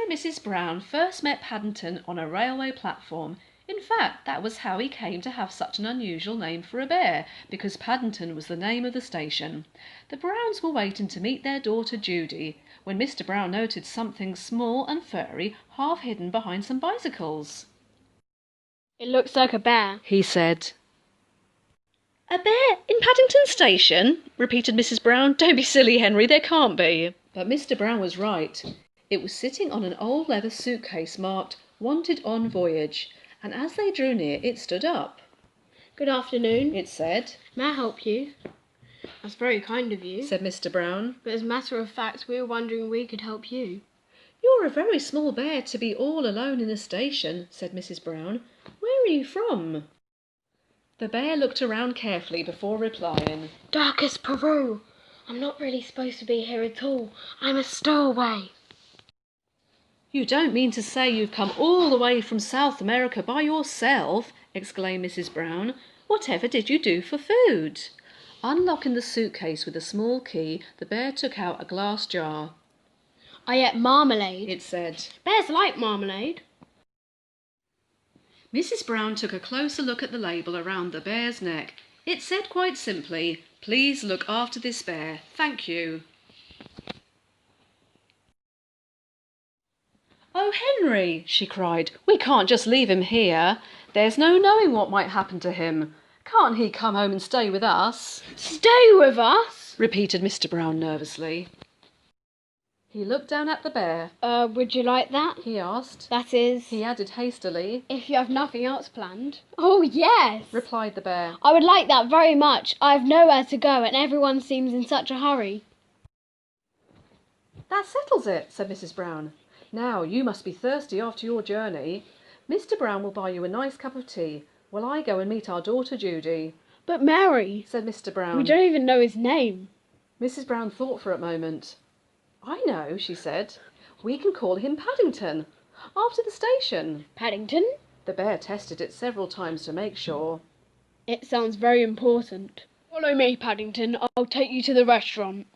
and Mrs. Brown first met Paddington on a railway platform. In fact, that was how he came to have such an unusual name for a bear, because Paddington was the name of the station. The Browns were waiting to meet their daughter Judy, when Mr. Brown noted something small and furry half hidden behind some bicycles. "It looks like a bear," he said. "A bear in Paddington Station?" repeated Mrs. Brown. "Don't be silly, Henry, there can't be." But Mr. Brown was right. It was sitting on an old leather suitcase marked "Wanted on Voyage," and as they drew near it stood up. "Good afternoon," it said. "May I help you?" "That's very kind of you," said Mr. Brown. "but as a matter of fact, we were wondering if we could help you." "You're a very small bear to be all alone in a station," said Mrs. Brown. "Where are you from?" The bear looked around carefully before replying. "Darkest Peru. I'm not really supposed to be here at all. I'm a stowaway." "You don't mean to say you've come all the way from South America by yourself?" exclaimed Mrs. Brown. "Whatever did you do for food?" Unlocking the suitcase with a small key, the bear took out a glass jar. "I ate marmalade," it said. "Bears like marmalade." Mrs. Brown took a closer look at the label around the bear's neck. It said quite simply, "Please look after this bear. Thank you." "Oh, Henry," she cried, "we can't just leave him here. There's no knowing what might happen to him. Can't he come home and stay with us?" "Stay with us?" repeated Mr. Brown nervously. He looked down at the bear. Would you like that?" he asked. "That is," he added hastily. "if you have nothing else planned." "Oh, yes," replied the bear. "I would like that very much. I have nowhere to go and everyone seems in such a hurry." "That settles it," said Mrs. Brown. "Now you must be thirsty after your journey. Mr. Brown will buy you a nice cup of tea while I go and meet our daughter Judy." "But Mary," said Mr. Brown. "we don't even know his name." Mrs. Brown thought for a moment. "I know," she said. "We can call him Paddington, after the station." "Paddington?" The bear tested it several times to make sure. "It sounds very important. Follow me, Paddington. I'll take you to the restaurant."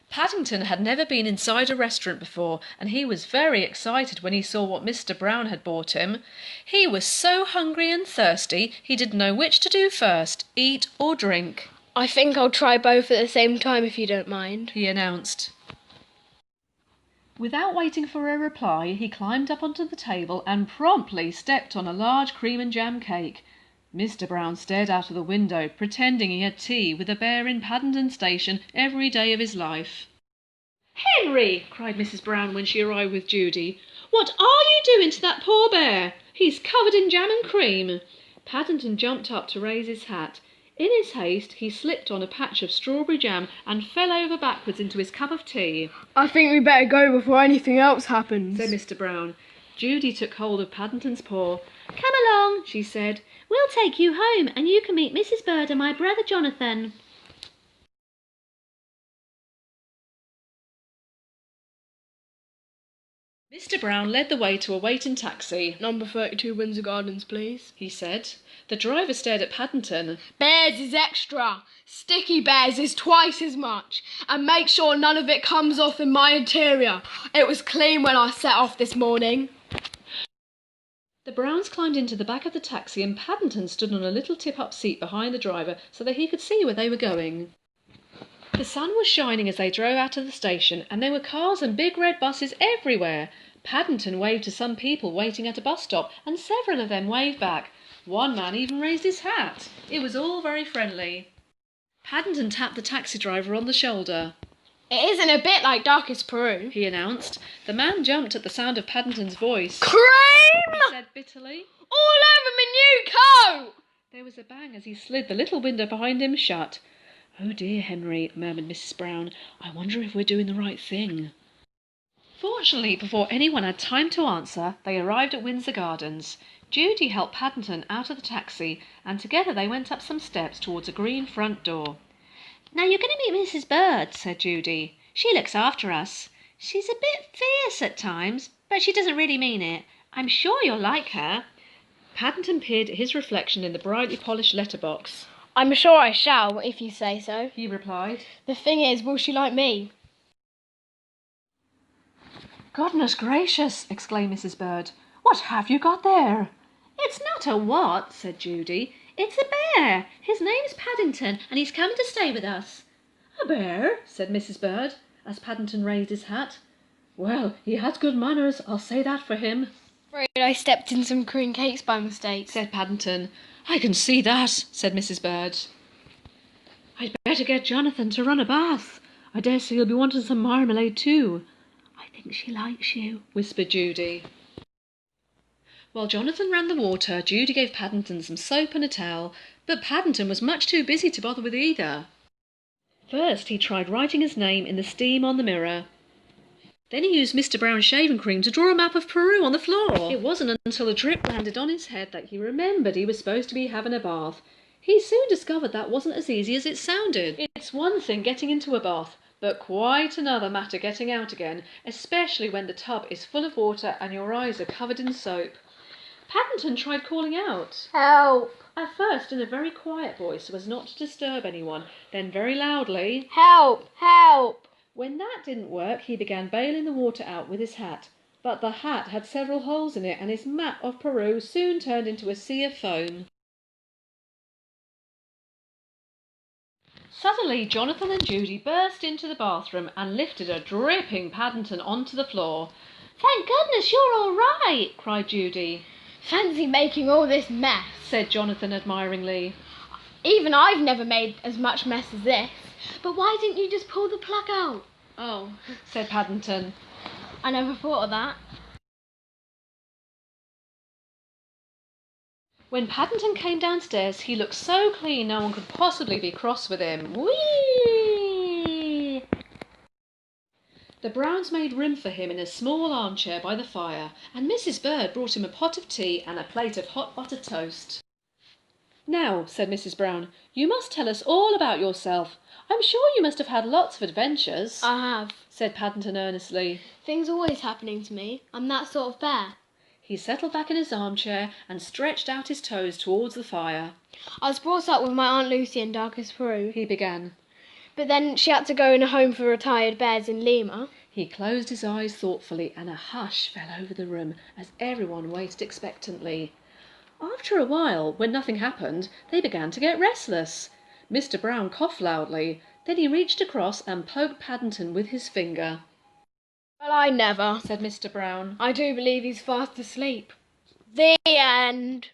Paddington had never been inside a restaurant before, and he was very excited when he saw what Mr. Brown had bought him. He was so hungry and thirsty he didn't know which to do first, eat or drink. "I think I'll try both at the same time if you don't mind," he announced. Without waiting for a reply, he climbed up onto the table and promptly stepped on a large cream and jam cake. Mr. Brown stared out of the window, pretending he had tea with a bear in Paddington Station every day of his life. "Henry!" cried Mrs. Brown when she arrived with Judy. "What are you doing to that poor bear? He's covered in jam and cream." Paddington jumped up to raise his hat. In his haste, he slipped on a patch of strawberry jam and fell over backwards into his cup of tea. "I think we better go before anything else happens," said Mr. Brown. Judy took hold of Paddington's paw. "Come along," she said. "We'll take you home, and you can meet Mrs. Bird and my brother Jonathan." Mr. Brown led the way to a waiting taxi. "Number 32 Windsor Gardens, please," he said. The driver stared at Paddington. "Bears is extra. Sticky bears is twice as much. And make sure none of it comes off in my interior. It was clean when I set off this morning." The Browns climbed into the back of the taxi and Paddington stood on a little tip-up seat behind the driver so that he could see where they were going. The sun was shining as they drove out of the station, and there were cars and big red buses everywhere. Paddington waved to some people waiting at a bus stop, and several of them waved back. One man even raised his hat. It was all very friendly. Paddington tapped the taxi driver on the shoulder. "It isn't a bit like Darkest Peru," he announced. The man jumped at the sound of Paddington's voice. "Cream!" he said bitterly. "All over my new coat!" There was a bang as he slid the little window behind him shut. "Oh dear, Henry," murmured Mrs. Brown. "I wonder if we're doing the right thing." Fortunately, before anyone had time to answer, they arrived at Windsor Gardens. Judy helped Paddington out of the taxi, and together they went up some steps towards a green front door. "Now you're going to meet Mrs. Bird," said Judy. "She looks after us. She's a bit fierce at times, but she doesn't really mean it. I'm sure you'll like her." Paddington peered at his reflection in the brightly polished letterbox. "I'm sure I shall, if you say so," he replied. "The thing is, will she like me?" Goodness gracious, exclaimed Mrs. Bird. What have you got there? It's not a what, said Judy. It's a bear. His name's Paddington, and he's coming to stay with us. A bear, said Mrs. Bird, as Paddington raised his hat. Well, he has good manners, I'll say that for him. Afraid I stepped in some cream cakes by mistake, said Paddington. I can see that, said Mrs. Bird. I'd better get Jonathan to run a bath. I dare say he'll be wanting some marmalade too. I think she likes you, whispered Judy. While Jonathan ran the water, Judy gave Paddington some soap and a towel, but Paddington was much too busy to bother with either. First he tried writing his name in the steam on the mirror. Then he used Mr. Brown's shaving cream to draw a map of Peru on the floor. It wasn't until a drip landed on his head that he remembered he was supposed to be having a bath. He soon discovered that wasn't as easy as it sounded. It's one thing getting into a bath, but quite another matter getting out again, especially when the tub is full of water and your eyes are covered in soap. Paddington tried calling out. Help! At first in a very quiet voice so as not to disturb anyone, then very loudly. Help! Help! When that didn't work, he began bailing the water out with his hat. But the hat had several holes in it, and his map of Peru soon turned into a sea of foam. Suddenly, Jonathan and Judy burst into the bathroom and lifted a dripping Paddington onto the floor. "Thank goodness you're all right," cried Judy. Fancy making all this mess, said Jonathan admiringly. Even I've never made as much mess as this. But why didn't you just pull the plug out? Oh, said Paddington. I never thought of that. When Paddington came downstairs, he looked so clean no one could possibly be cross with him. Whee! The Browns made room for him in a small armchair by the fire, and Mrs. Bird brought him a pot of tea and a plate of hot buttered toast. "Now," said Mrs. Brown, "you must tell us all about yourself. I'm sure you must have had lots of adventures." I have, said Paddington earnestly. Things always happening to me. I'm that sort of bear. He settled back in his armchair and stretched out his toes towards the fire. I was brought up with my Aunt Lucy in darkest Peru, he began. But then she had to go in a home for retired bears in Lima. He closed his eyes thoughtfully, and a hush fell over the room as everyone waited expectantly. After a while, when nothing happened, they began to get restless. Mr. Brown coughed loudly. Then he reached across and poked Paddington with his finger. "Well, I never," said Mr. Brown. "I do believe he's fast asleep." The end.